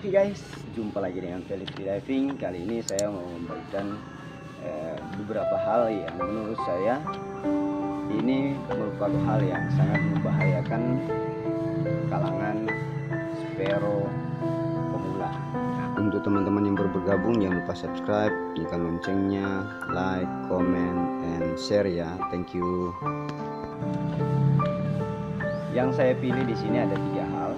Oke guys, jumpa lagi dengan Felix Diving. Kali ini saya mau memberikan beberapa hal yang menurut saya ini merupakan hal yang sangat membahayakan kalangan spero pemula. Nah, untuk teman-teman yang baru bergabung, jangan lupa subscribe, nyalakan loncengnya, like, comment, and share ya. Thank you. Yang saya pilih di sini ada 3 hal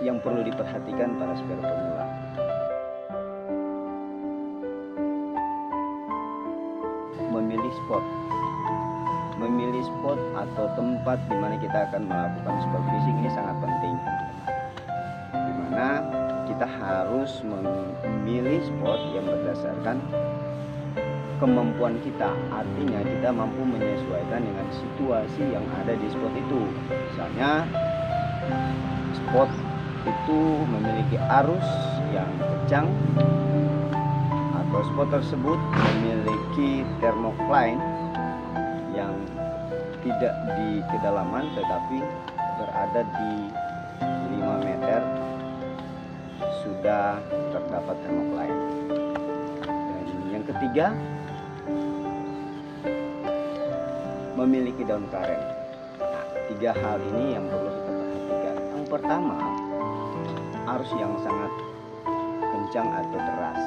yang perlu diperhatikan para spero pemula. Memilih spot atau tempat di mana kita akan melakukan sport fishing ini sangat penting. Dimana kita harus memilih spot yang berdasarkan kemampuan kita. Artinya kita mampu menyesuaikan dengan situasi yang ada di spot itu. Misalnya spot itu memiliki arus yang kencang atau spot tersebut memiliki thermocline yang tidak di kedalaman tetapi berada di 5 meter sudah terdapat thermocline. Dan yang ketiga, memiliki daun karet. Nah, 3 hal ini yang perlu kita perhatikan. Yang pertama, arus yang sangat kencang atau deras.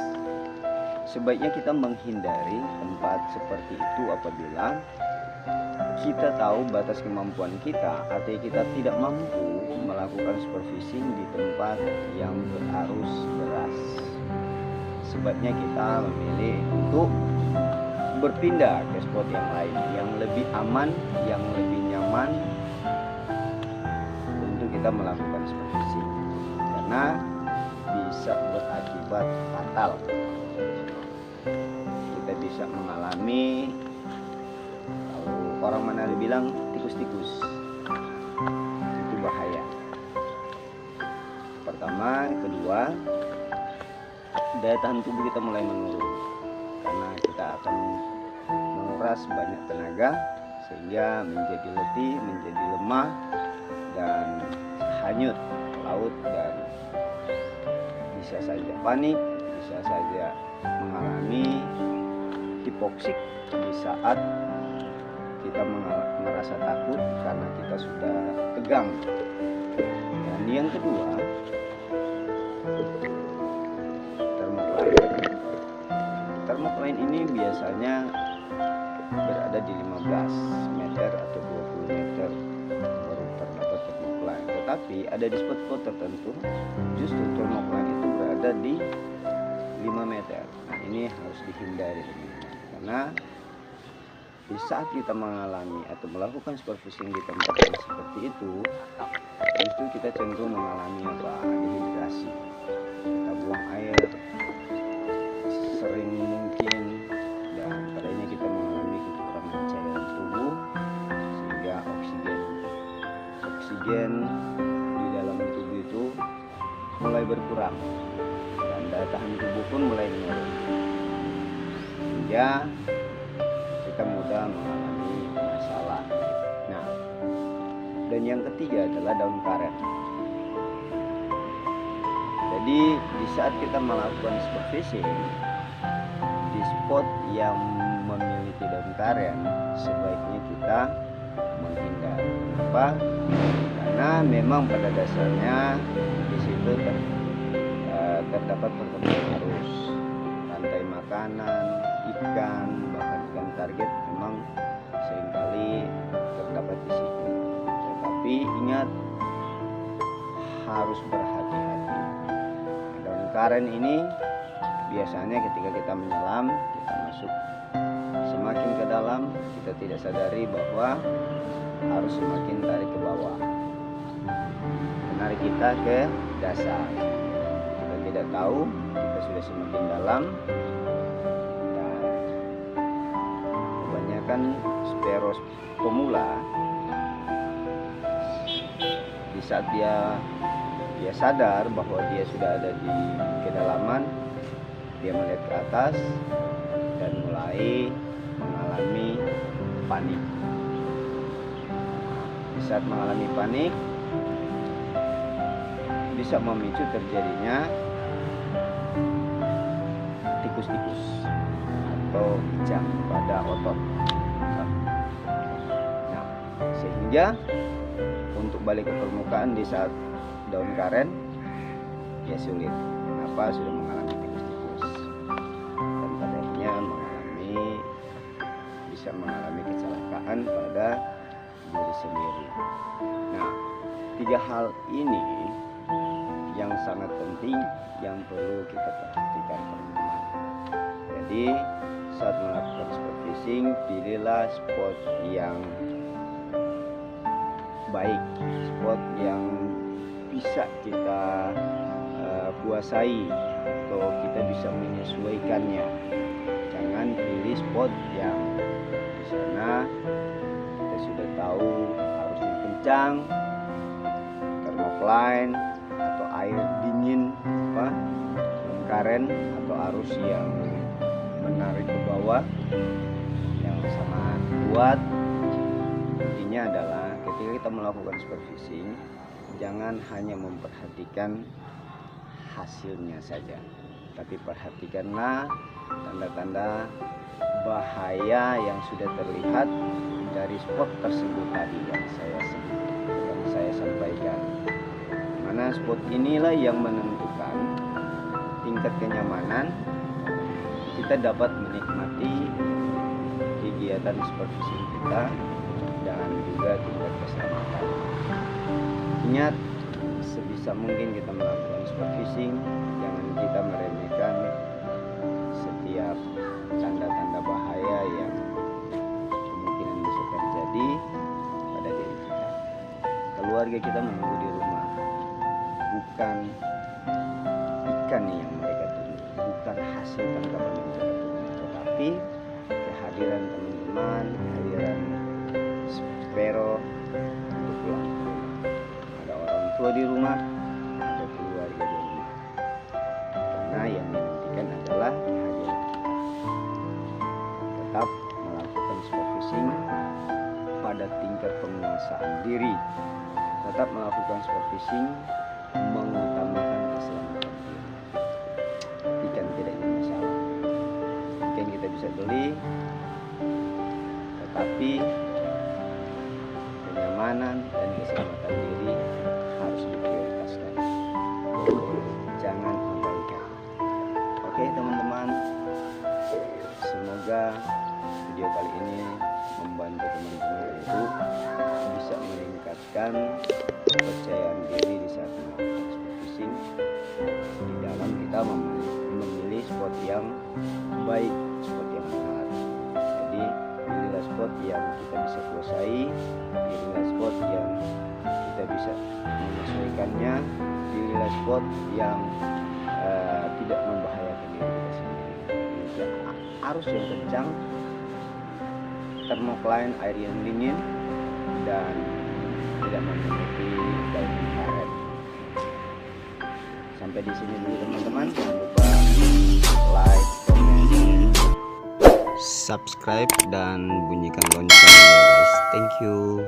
Sebaiknya kita menghindari tempat seperti itu apabila kita tahu batas kemampuan kita, artinya kita tidak mampu melakukan sport fishing di tempat yang berarus deras. Sebaiknya kita memilih untuk berpindah ke spot yang lain, yang lebih aman, yang lebih nyaman untuk kita melakukan sport fishing, karena bisa berakibat fatal. Kita bisa mengalami, kalau orang Manado bilang tikus-tikus, itu bahaya. Pertama, kedua, daya tahan tubuh kita mulai menurun karena kita akan menguras banyak tenaga sehingga menjadi letih, menjadi lemah dan hanyut ke laut, dan bisa saja panik, bisa saja mengalami hipoksik di saat kita merasa takut karena kita sudah tegang. Dan yang kedua, thermocline ini biasanya berada di 15 meter atau 20 meter baru terdapat thermocline. Tetapi ada di spot-spot tertentu justru thermocline itu berada di 5 meter. Nah, ini harus dihindari karena di saat kita mengalami atau melakukan sport fishing di tempat yang seperti itu, kita cenderung mengalami dehidrasi. Kita buang air sering mungkin, dan padanya kita mengalami kekurangan cairan tubuh sehingga oksigen di dalam tubuh itu mulai berkurang dan daya tahan tubuh pun mulai menurun, sehingga kita mudah mengalami masalah. Nah, dan yang ketiga adalah daun karet. Jadi di saat kita melakukan sport fishing di spot yang memiliki daun karet, sebaiknya kita menghindar. Kenapa? Karena memang pada dasarnya di situ terdapat pertemuan arus, rantai makanan, ikan, bahkan ikan target memang seringkali terdapat di situ. Tetapi ingat, harus berhati-hati. Daun karet ini biasanya ketika kita menyelam, kita masuk semakin ke dalam, kita tidak sadari bahwa harus semakin tarik ke bawah, menarik kita ke dasar. Kita tidak tahu kita sudah semakin dalam, dan kebanyakan spero pemula di saat dia sadar bahwa dia sudah ada di kedalaman, dia melihat ke atas dan mulai mengalami panik. Di saat mengalami panik, bisa memicu terjadinya tikus-tikus atau kejang pada otot. Nah, sehingga untuk balik ke permukaan di saat daun karen ya sulit. Kenapa? Sudah mengalami tikus-tikus dan pada akhirnya bisa mengalami kecelakaan pada diri sendiri. Nah, 3 hal ini yang sangat penting yang perlu kita perhatikan, teman-teman. Jadi saat melakukan spot fishing, pilihlah spot yang baik, spot yang bisa kita kuasai atau kita bisa menyesuaikannya. Jangan pilih spot yang di sana kita sudah tahu arusnya kencang, thermocline atau air dingin, karen atau arus yang menarik ke bawah yang sangat kuat. Intinya adalah ketika kita melakukan spot fishing, jangan hanya memperhatikan hasilnya saja, tapi perhatikanlah tanda-tanda bahaya yang sudah terlihat dari spot tersebut tadi yang saya sampaikan. Mana spot inilah yang menentukan tingkat kenyamanan kita dapat menikmati kegiatan spot fishing kita dan juga tingkat keselamatan. Ingat, sebisa mungkin kita melakukan spot fishing, jangan kita meremehkan setiap tanda-tanda bahaya yang kemungkinan bisa terjadi pada diri kita. Keluarga kita menunggu di rumah, bukan ikan yang mereka tunggu, bukan hasil tangkapan yang mereka tunggu, tetapi kehadiran teman-teman, kehadiran Spero untuk pulang ke rumah. Ada orang tua di rumah, ada keluarga di rumah, karena yang dinantikan adalah kehadiran kita. Tetap melakukan spot fishing pada tingkat penguasaan diri, tetap melakukan spot fishing mengutamakan keselamatan diri. Ikan tidak jadi masalah, ikan kita bisa beli, tetapi kenyamanan dan keselamatan diri harus diprioritaskan. Jangan abaikan. Oke teman-teman, semoga video kali ini membantu teman-teman untuk bisa meningkatkan kepercayaan diri di saat melakukan spot fishing, di dalam kita memilih spot yang baik, spot yang benar. Jadi pilihlah spot yang kita bisa kuasai, pilihlah spot yang kita bisa menyesuaikannya, pilihlah spot yang tidak membahayakan diri kita sendiri. Arus yang kencang, thermocline air yang dingin, dan tidak memiliki daun karet. Sampai di sini dulu teman-teman. Jangan lupa like, comment, subscribe dan bunyikan loncengnya guys. Thank you.